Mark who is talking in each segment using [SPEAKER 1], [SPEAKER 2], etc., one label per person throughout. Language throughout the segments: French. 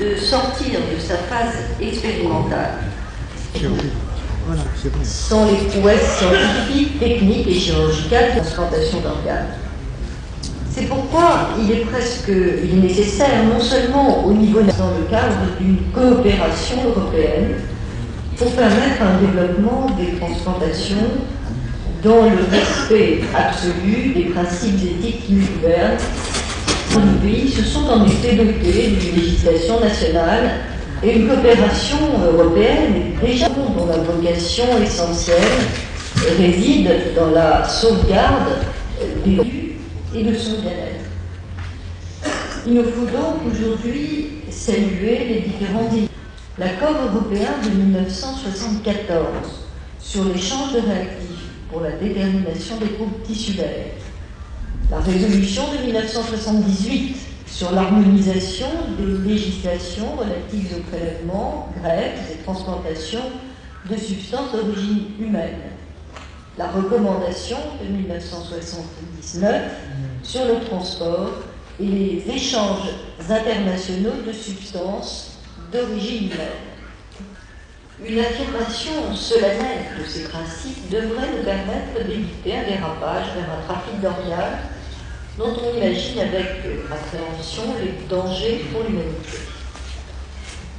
[SPEAKER 1] de sortir de sa phase expérimentale sans les prouesses scientifiques, techniques et chirurgicales de transplantation d'organes. C'est pourquoi il est nécessaire, non seulement au niveau national, dans le cadre d'une coopération européenne, pour permettre un développement des transplantations dans le respect absolu des principes éthiques qui nous gouvernent. Nos pays se sont en effet dotés d'une législation nationale et une coopération européenne déjà dont la vocation essentielle réside dans la sauvegarde des vies et de son bien-être. Il nous faut donc aujourd'hui saluer les différents initiatives. L'accord européen de 1974 sur l'échange de réactifs pour la détermination des groupes tissulaires, la résolution de 1978 sur l'harmonisation des législations relatives au prélèvement, greffes et transplantation de substances d'origine humaine, la recommandation de 1979 sur le transport et les échanges internationaux de substances d'origine humaine. Une affirmation solennelle de ces principes devrait nous permettre d'éviter un dérapage vers un trafic d'organes dont on imagine avec appréhension les dangers pour l'humanité.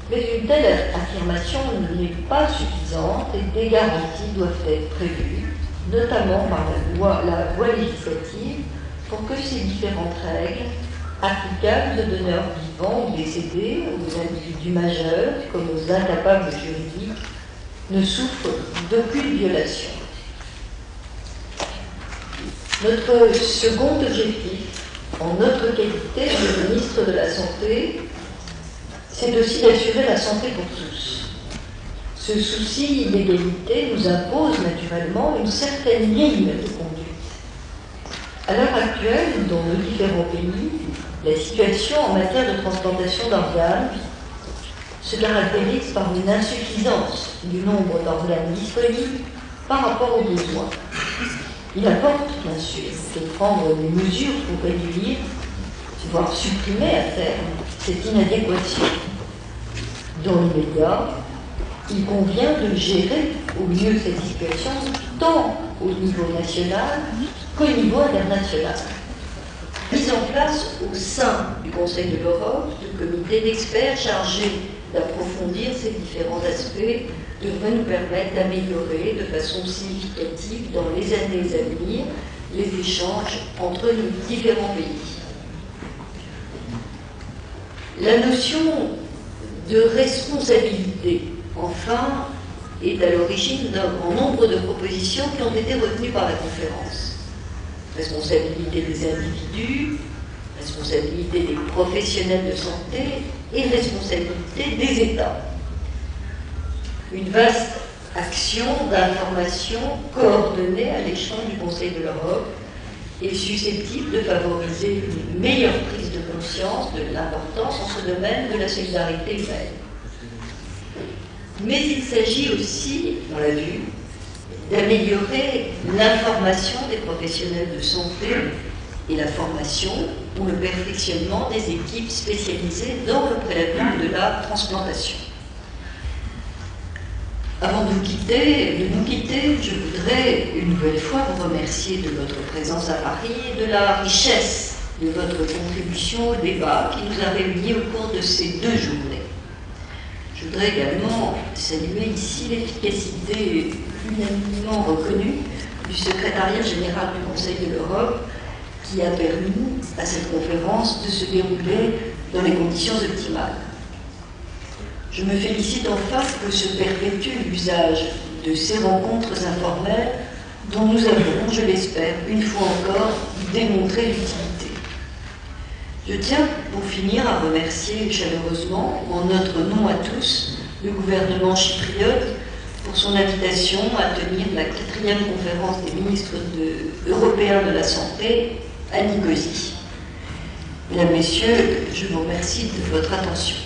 [SPEAKER 1] Mais une telle affirmation n'est pas suffisante et des garanties doivent être prévues, notamment par la voie législative, pour que ces différentes règles applicables aux donneurs vivants ou décédés, aux individus majeurs comme aux incapables juridiques, ne souffrent d'aucune violation. Notre second objectif, en notre qualité de ministre de la Santé, c'est aussi d'assurer la santé pour tous. Ce souci d'égalité nous impose naturellement une certaine ligne de conduite. À l'heure actuelle, dans nos différents pays, la situation en matière de transplantation d'organes se caractérise par une insuffisance du nombre d'organes disponibles par rapport aux besoins. Il importe, bien sûr, de prendre des mesures pour réduire, voire supprimer à terme, cette inadéquation. Dans l'immédiat, il convient de gérer au mieux cette situation, tant au niveau national qu'au niveau international. Mise en place au sein du Conseil de l'Europe de comités d'experts chargés d'approfondir ces différents aspects devrait nous permettre d'améliorer de façon significative dans les années à venir les échanges entre nos différents pays. La notion de responsabilité, enfin, est à l'origine d'un grand nombre de propositions qui ont été retenues par la conférence. Responsabilité des individus, responsabilité des professionnels de santé et responsabilité des États. Une vaste action d'information coordonnée à l'échelon du Conseil de l'Europe est susceptible de favoriser une meilleure prise de conscience de l'importance en ce domaine de la solidarité humaine. Mais il s'agit aussi, on l'a vu, d'améliorer l'information des professionnels de santé et la formation ou le perfectionnement des équipes spécialisées dans le prélèvement de la transplantation. Avant de nous quitter, je voudrais une nouvelle fois vous remercier de votre présence à Paris et de la richesse de votre contribution au débat qui nous a réunis au cours de ces 2 journées. Je voudrais également saluer ici l'efficacité unanimement reconnue du secrétariat général du Conseil de l'Europe qui a permis à cette conférence de se dérouler dans les conditions optimales. Je me félicite enfin que se perpétue l'usage de ces rencontres informelles dont nous avons, je l'espère, une fois encore démontré l'utilité. Je tiens, pour finir, à remercier chaleureusement, en notre nom à tous, le gouvernement chypriote pour son invitation à tenir la 4e conférence des ministres européens de la santé à Nicosie. Mesdames, Messieurs, je vous remercie de votre attention.